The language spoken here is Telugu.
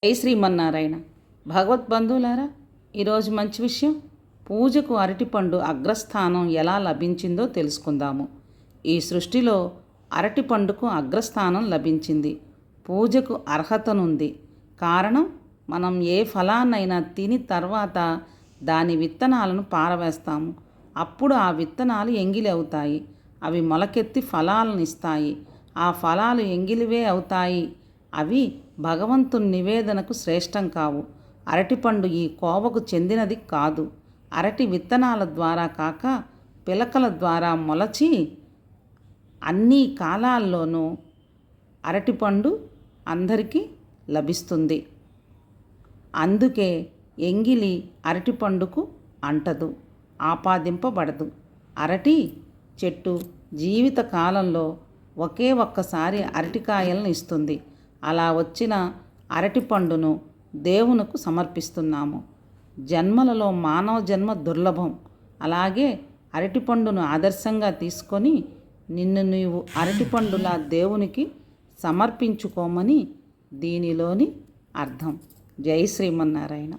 జై శ్రీమన్నారాయణ. భగవద్బంధువులారా, ఈరోజు మంచి విషయం. పూజకు అరటిపండు అగ్రస్థానం ఎలా లభించిందో తెలుసుకుందాము. ఈ సృష్టిలో అరటిపండుకు అగ్రస్థానం లభించింది. పూజకు అర్హతనుంది. కారణం, మనం ఏ ఫలాన్నైనా తిని తర్వాత దాని విత్తనాలను పారవేస్తాము. అప్పుడు ఆ విత్తనాలు ఎంగిలి అవుతాయి. అవి మొలకెత్తి ఫలాలను ఇస్తాయి. ఆ ఫలాలు ఎంగిలివే అవుతాయి. అవి భగవంతుని నివేదనకు శ్రేష్టం కావు. అరటిపండు ఈ కోవకు చెందినది కాదు. అరటి విత్తనాల ద్వారా కాక పిలకల ద్వారా మొలచి అన్ని కాలాల్లోనూ అరటిపండు అందరికీ లభిస్తుంది. అందుకే ఎంగిలి అరటిపండుకు అంటదు, ఆపాదింపబడదు. అరటి చెట్టు జీవిత కాలంలో ఒక్కసారి అరటికాయలను ఇస్తుంది. అలా వచ్చిన అరటిపండును దేవునికి సమర్పిస్తున్నాము. జన్మలలో మానవ జన్మ దుర్లభం. అలాగే అరటిపండును ఆదర్శంగా తీసుకొని నిన్ను నీవు అరటిపండులా దేవునికి సమర్పించుకోమని దీనిలోని అర్థం. జై శ్రీమన్నారాయణ.